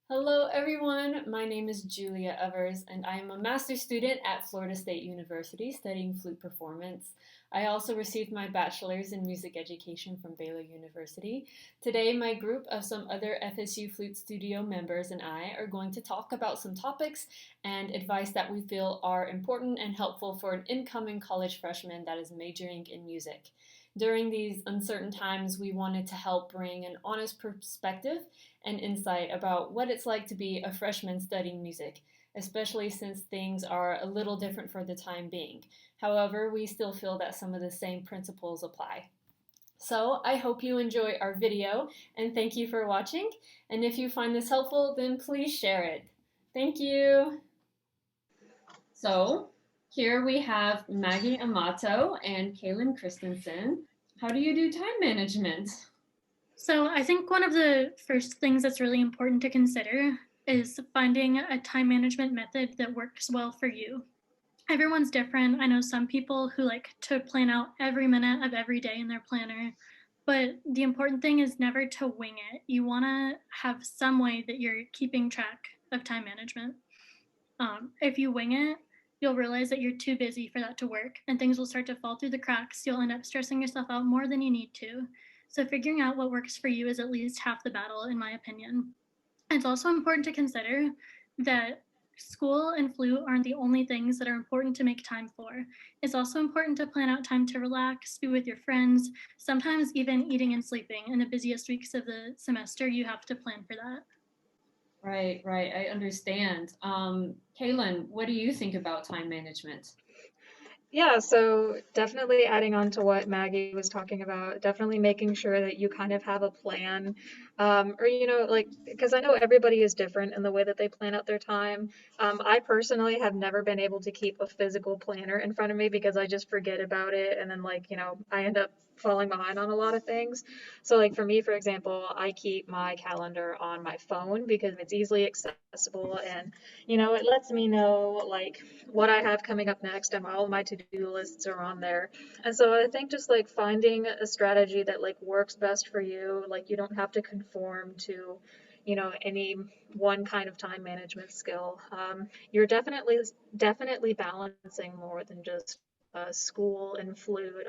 Hello, everyone. My name is Julia Evers, and I am a master's student at Florida State University studying flute performance. I also received my bachelor's in music education from Baylor University. Today, my group of some other FSU Flute Studio members and I are going to talk about some topics and advice that we feel are important and helpful for an incoming college freshman that is majoring in music. During these uncertain times, we wanted to help bring an honest perspective and insight about what it's like to be a freshman studying music, especially since things are a little different for the time being. However, we still feel that some of the same principles apply. So I hope you enjoy our video and thank you for watching. And if you find this helpful, then please share it. Thank you. So here we have Maggie Amato and Kaylin Christensen. How do you do time management? So I think one of the first things that's really important to consider is finding a time management method that works well for you. Everyone's different. I know some people who like to plan out every minute of every day in their planner, but the important thing is never to wing it. You want to have some way that you're keeping track of time management. If you wing it, you'll realize that you're too busy for that to work and things will start to fall through the cracks. You'll end up stressing yourself out more than you need to. So, figuring out what works for you is at least half the battle, in my opinion. It's also important to consider that school and flute aren't the only things that are important to make time for. It's also important to plan out time to relax, be with your friends, sometimes even eating and sleeping. In the busiest weeks of the semester, you have to plan for that. Right, right. I understand. Kaylin, what do you think about time management? Yeah, so definitely adding on to what Maggie was talking about, definitely making sure that you kind of have a plan. Or, like, because I know everybody is different in the way that they plan out their time. I personally have never been able to keep a physical planner in front of me because I just forget about it. And then, like, I end up falling behind on a lot of things. So, like, for me, for example, I keep my calendar on my phone because it's easily accessible and it lets me know like what I have coming up next and all of my to-do lists are on there. And so I think just like finding a strategy that like works best for you, like you don't have to conform to, any one kind of time management skill. You're definitely balancing more than just school and flute.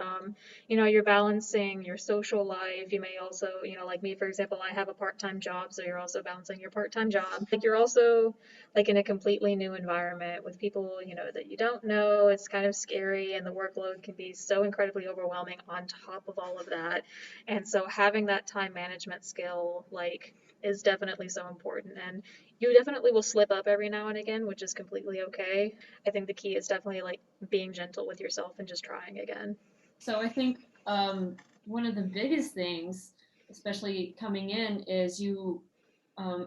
You're balancing your social life. You may also, like me, for example, I have a part-time job, so you're also balancing your part-time job. Like you're also like in a completely new environment with people, that you don't know. It's kind of scary and the workload can be so incredibly overwhelming on top of all of that. And so having that time management skill like is definitely so important. And you definitely will slip up every now and again, which is completely okay. I think the key is definitely like being gentle with yourself and just trying again. So I think one of the biggest things, especially coming in, is you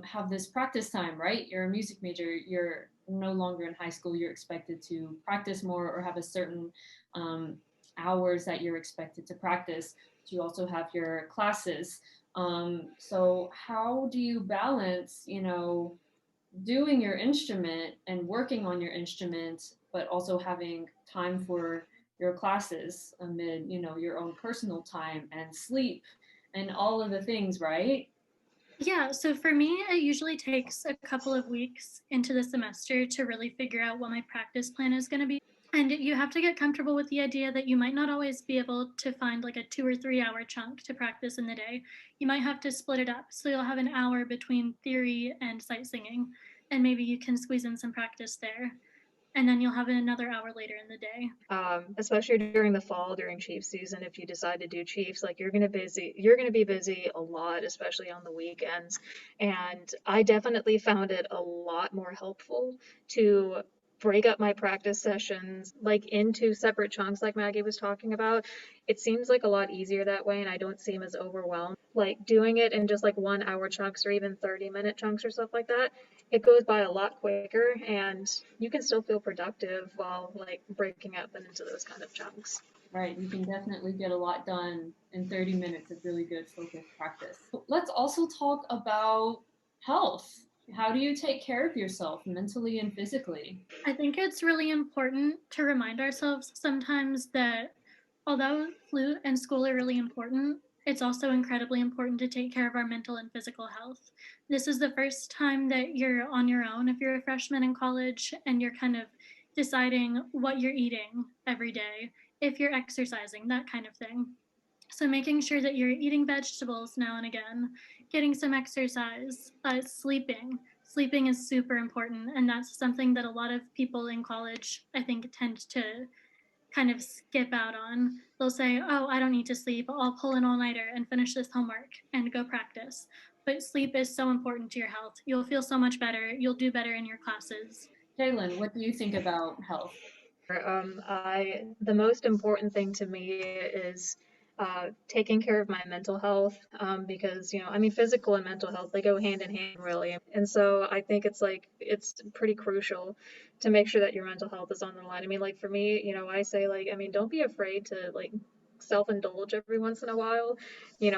have this practice time, right? You're a music major. You're no longer in high school. You're expected to practice more or have a certain um, hours that you're expected to practice. You also have your classes. So how do you balance, doing your instrument and working on your instrument, but also having time for your classes amid, your own personal time and sleep and all of the things, right? Yeah, so for me, it usually takes a couple of weeks into the semester to really figure out what my practice plan is going to be. And you have to get comfortable with the idea that you might not always be able to find like a 2 or 3 hour chunk to practice in the day. You might have to split it up. So you'll have an hour between theory and sight singing, and maybe you can squeeze in some practice there. And then you'll have another hour later in the day. Especially during the fall, during Chiefs season, if you decide to do Chiefs, like you're gonna be busy a lot, especially on the weekends. And I definitely found it a lot more helpful to break up my practice sessions like into separate chunks like Maggie was talking about. It seems like a lot easier that way and I don't seem as overwhelmed. Like doing it in just like 1 hour chunks or even 30-minute chunks or stuff like that, it goes by a lot quicker and you can still feel productive while like breaking up into those kind of chunks. Right, you can definitely get a lot done in 30 minutes of really good focused practice. Let's also talk about health. How do you take care of yourself mentally and physically? I think it's really important to remind ourselves sometimes that although flute and school are really important, it's also incredibly important to take care of our mental and physical health. This is the first time that you're on your own if you're a freshman in college and you're kind of deciding what you're eating every day, if you're exercising, that kind of thing. So making sure that you're eating vegetables now and again, getting some exercise, sleeping. Sleeping is super important, and that's something that a lot of people in college, I think, tend to kind of skip out on. They'll say, oh, I don't need to sleep. I'll pull an all nighter and finish this homework and go practice. But sleep is so important to your health. You'll feel so much better. You'll do better in your classes. Jalen, what do you think about health? The most important thing to me is taking care of my mental health, because, I mean, physical and mental health, they go hand in hand, really. And so I think it's pretty crucial to make sure that your mental health is on the line. I mean, like for me, I say, like, I mean, don't be afraid to, like, self-indulge every once in a while.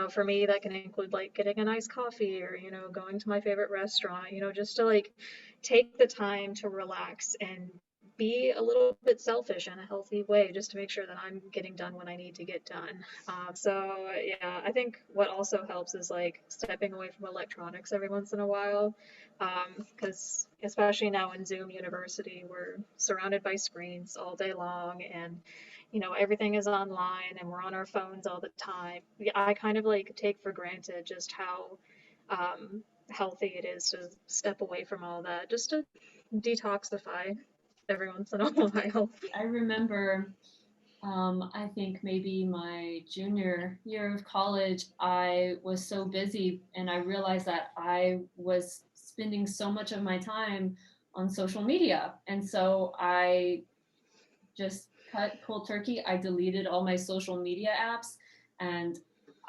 For me, that can include like getting a nice coffee or, going to my favorite restaurant, just to like take the time to relax and be a little bit selfish in a healthy way just to make sure that I'm getting done when I need to get done. So yeah, I think what also helps is like stepping away from electronics every once in a while, because especially now in Zoom University, we're surrounded by screens all day long, and everything is online and we're on our phones all the time. Yeah, I kind of like take for granted just how healthy it is to step away from all that, just to detoxify every once in a while. I remember, I think maybe my junior year of college, I was so busy and I realized that I was spending so much of my time on social media. And so I just cut cold turkey. I deleted all my social media apps and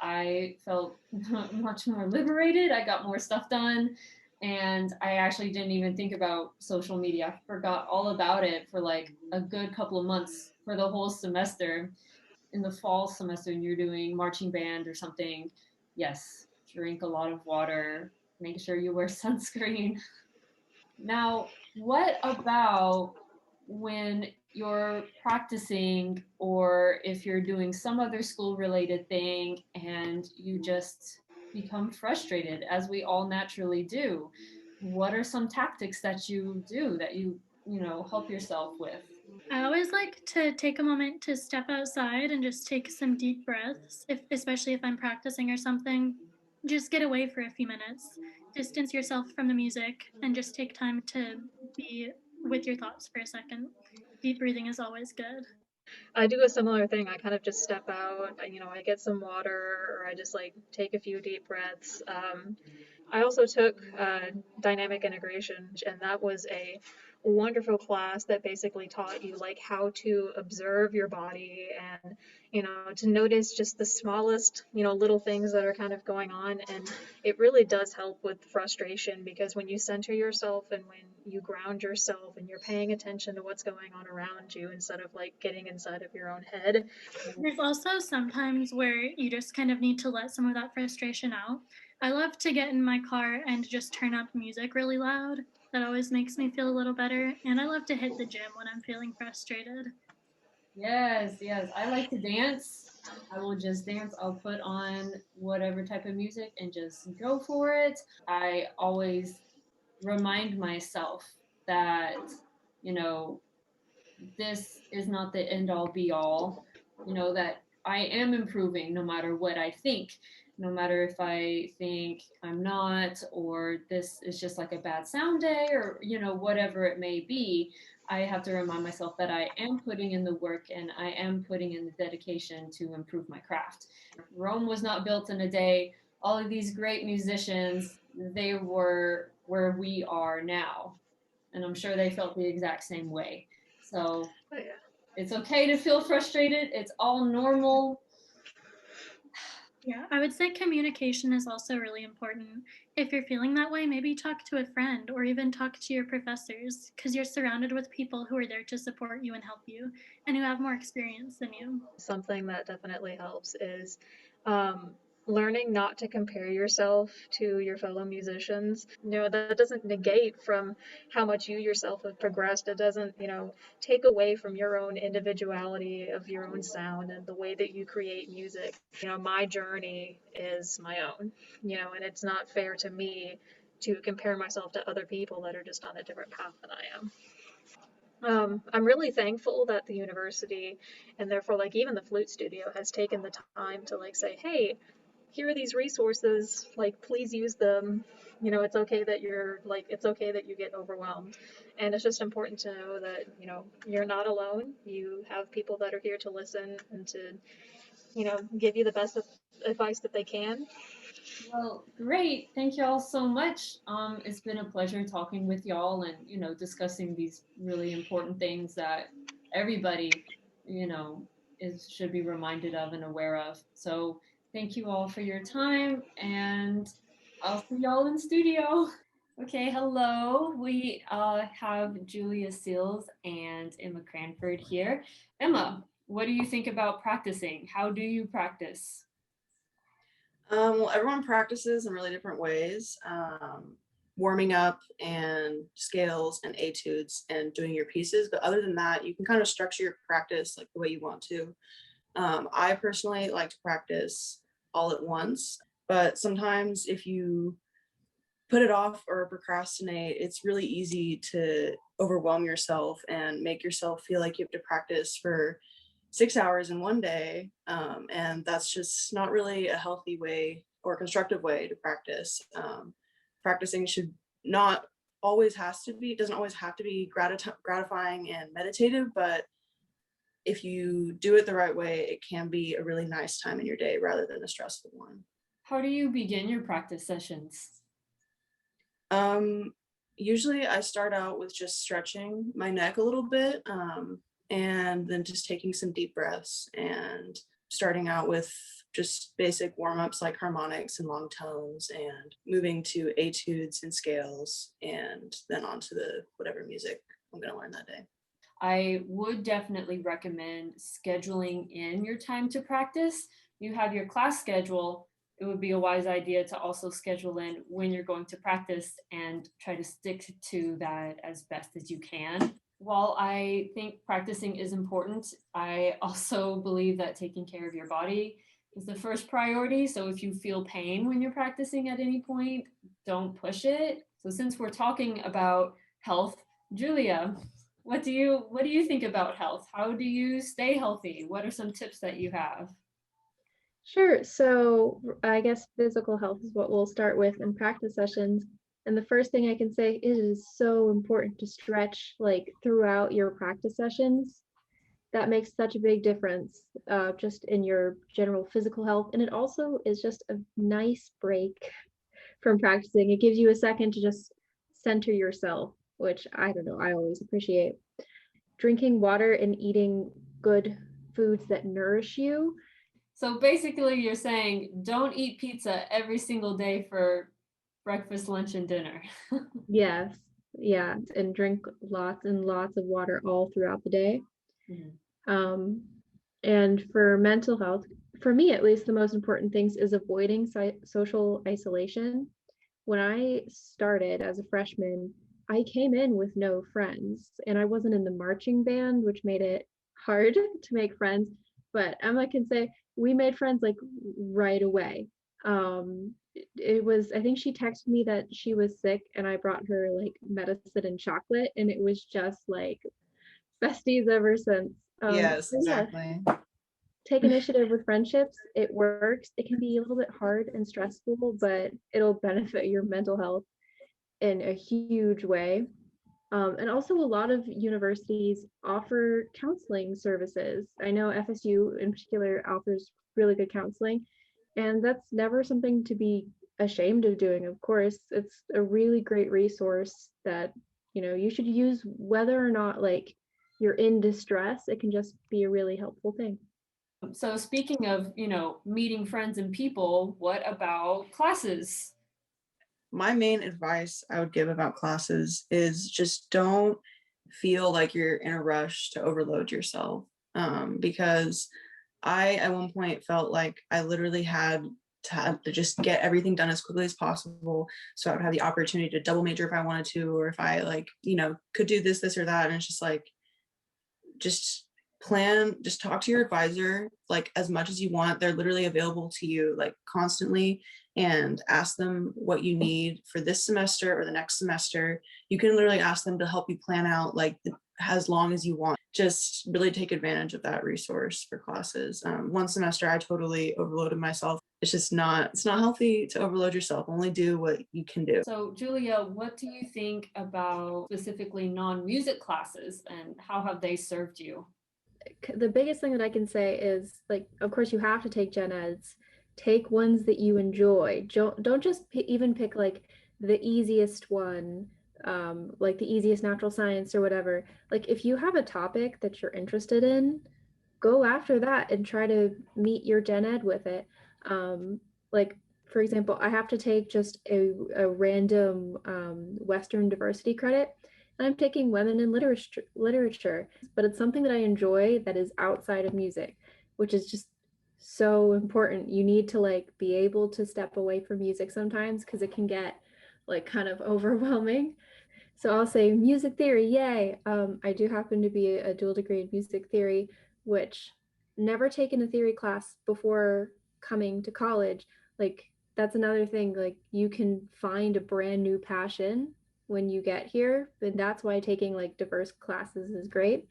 I felt much more liberated. I got more stuff done. And I actually didn't even think about social media. I forgot all about it for like a good couple of months for the whole semester. In the fall semester, when you're doing marching band or something, yes, drink a lot of water, make sure you wear sunscreen. Now, what about when you're practicing or if you're doing some other school related thing and you just become frustrated, as we all naturally do? What are some tactics that you do that you help yourself with? I always like to take a moment to step outside and just take some deep breaths, especially if I'm practicing or something. Just get away for a few minutes, distance yourself from the music, and just take time to be with your thoughts for a second. Deep breathing is always good. I do a similar thing. I kind of just step out, I get some water, or I just like take a few deep breaths. I also took dynamic integration, and that was a wonderful class that basically taught you like how to observe your body and to notice just the smallest little things that are kind of going on. And it really does help with frustration, because when you center yourself and when you ground yourself and you're paying attention to what's going on around you instead of like getting inside of your own head. There's also sometimes where you just kind of need to let some of that frustration out. I love to get in my car and just turn up music really loud. That always makes me feel a little better. And I love to hit the gym when I'm feeling frustrated. Yes, yes. I like to dance. I will just dance. I'll put on whatever type of music and just go for it. I always remind myself that, you know, this is not the end all be all, that I am improving no matter what I think, no matter if I think I'm not, or this is just like a bad sound day, or, whatever it may be. I have to remind myself that I am putting in the work and I am putting in the dedication to improve my craft. Rome was not built in a day. All of these great musicians, they were where we are now. And I'm sure they felt the exact same way. So Oh, yeah. it's okay to feel frustrated. It's all normal. Yeah, I would say communication is also really important. If you're feeling that way, maybe talk to a friend or even talk to your professors, because you're surrounded with people who are there to support you and help you and who have more experience than you. Something that definitely helps is, um, learning not to compare yourself to your fellow musicians. That doesn't negate from how much you yourself have progressed. It doesn't, take away from your own individuality of your own sound and the way that you create music. My journey is my own, and it's not fair to me to compare myself to other people that are just on a different path than I am. I'm really thankful that the university and therefore like even the flute studio has taken the time to like say, hey, here are these resources, like please use them. It's okay that it's okay that you get overwhelmed. And it's just important to know that, you're not alone. You have people that are here to listen and to, give you the best advice that they can. Well, great. Thank you all so much. It's been a pleasure talking with y'all and, discussing these really important things that everybody, you know, should be reminded of and aware of. So thank you all for your time, and I'll see y'all in studio. Okay, hello. We have Julia Seals and Emma Cranford here. Emma, what do you think about practicing? How do you practice? Well, everyone practices in really different ways. Warming up and scales and etudes and doing your pieces. But other than that, you can kind of structure your practice like the way you want to. I personally like to practice all at once, but sometimes if you put it off or procrastinate, it's really easy to overwhelm yourself and make yourself feel like you have to practice for 6 hours in one day. And that's just not really a healthy way or constructive way to practice. Practicing should not always doesn't always have to be gratifying and meditative, but if you do it the right way, it can be a really nice time in your day rather than a stressful one. How do you begin your practice sessions? Usually I start out with just stretching my neck a little bit, and then just taking some deep breaths and starting out with just basic warm-ups like harmonics and long tones and moving to etudes and scales and then on to the whatever music I'm going to learn that day. I would definitely recommend scheduling in your time to practice. You have your class schedule. It would be a wise idea to also schedule in when you're going to practice and try to stick to that as best as you can. While I think practicing is important, I also believe that taking care of your body is the first priority. So if you feel pain when you're practicing at any point, don't push it. So since we're talking about health, Julia, what do you think about health? How do you stay healthy? What are some tips that you have? Sure. So I guess physical health is what we'll start with in practice sessions. And the first thing I can say, it is so important to stretch like throughout your practice sessions. That makes such a big difference just in your general physical health. And it also is just a nice break from practicing. It gives you a second to just center yourself, which I don't know, I always appreciate. Drinking water and eating good foods that nourish you. So basically, you're saying don't eat pizza every single day for breakfast, lunch, and dinner. Yes, yeah, and drink lots and lots of water all throughout the day. Mm-hmm. And for mental health, for me at least, the most important things is avoiding social isolation. When I started as a freshman, I came in with no friends, and I wasn't in the marching band, which made it hard to make friends. But Emma can say we made friends like right away. It was, I think she texted me that she was sick and I brought her like medicine and chocolate, and it was just like besties ever since. Yes, exactly. Yeah. Take initiative with friendships. It works. It can be a little bit hard and stressful, but it'll benefit your mental health in a huge way. And also, a lot of universities offer counseling services. I know FSU in particular offers really good counseling, and that's never something to be ashamed of doing. Of course, it's a really great resource that you should use whether or not like you're in distress. It can just be a really helpful thing. So speaking of, meeting friends and people, what about classes? My main advice I would give about classes is just don't feel like you're in a rush to overload yourself. Because I, at one point, felt like I literally had to just get everything done as quickly as possible. So I would have the opportunity to double major if I wanted to, or if I like, could do this or that. And it's just like, just just talk to your advisor like as much as you want. They're literally available to you like constantly, and ask them what you need for this semester or the next semester. You can literally ask them to help you plan out like as long as you want. Just really take advantage of that resource for classes. One semester I totally overloaded myself. It's not healthy to overload yourself. Only do what you can do. So Julia, what do you think about specifically non-music classes and how have they served you? The biggest thing that I can say is, like, of course you have to take gen eds. Take ones that you enjoy. Don't just even pick like the easiest one, like the easiest natural science or whatever. Like if you have a topic that you're interested in, go after that and try to meet your gen ed with it. Like for example, I have to take just a random Western diversity credit, and I'm taking women in literature, but it's something that I enjoy that is outside of music, which is just so important. You need to like be able to step away from music sometimes because it can get like kind of overwhelming. So I'll say music theory, yay. I do happen to be a dual degree in music theory, which never taken a theory class before coming to college. Like that's another thing, like you can find a brand new passion when you get here, and that's why taking like diverse classes is great.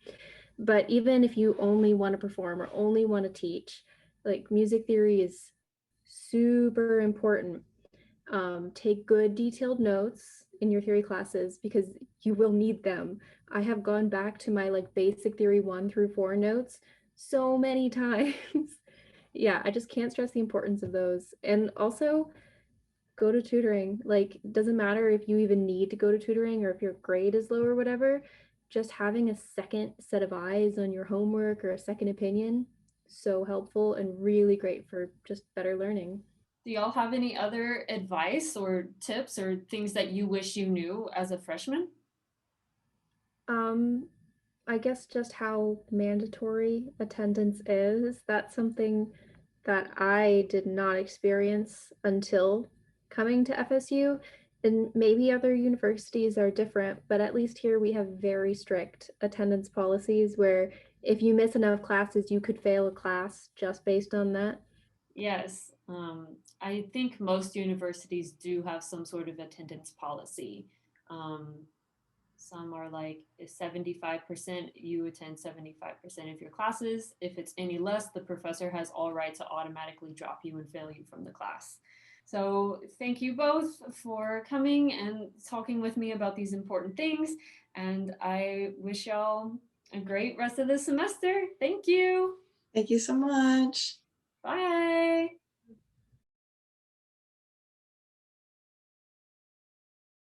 But even if you only want to perform or only want to teach, like music theory is super important. Take good detailed notes in your theory classes because you will need them. I have gone back to my like basic theory 1 through 4 notes so many times. Yeah, I just can't stress the importance of those. And also go to tutoring. Like, doesn't matter if you even need to go to tutoring or if your grade is low or whatever, just having a second set of eyes on your homework or a second opinion, so helpful and really great for just better learning. Do y'all have any other advice or tips or things that you wish you knew as a freshman? I guess just how mandatory attendance is. That's something that I did not experience until coming to FSU. And maybe other universities are different, but at least here we have very strict attendance policies where if you miss enough classes, you could fail a class just based on that. Yes, I think most universities do have some sort of attendance policy. Um, some are like 75%, you attend 75% of your classes. If it's any less, the professor has all right to automatically drop you and fail you from the class. So thank you both for coming and talking with me about these important things. And I wish y'all a great rest of the semester. Thank you. Thank you so much. Bye.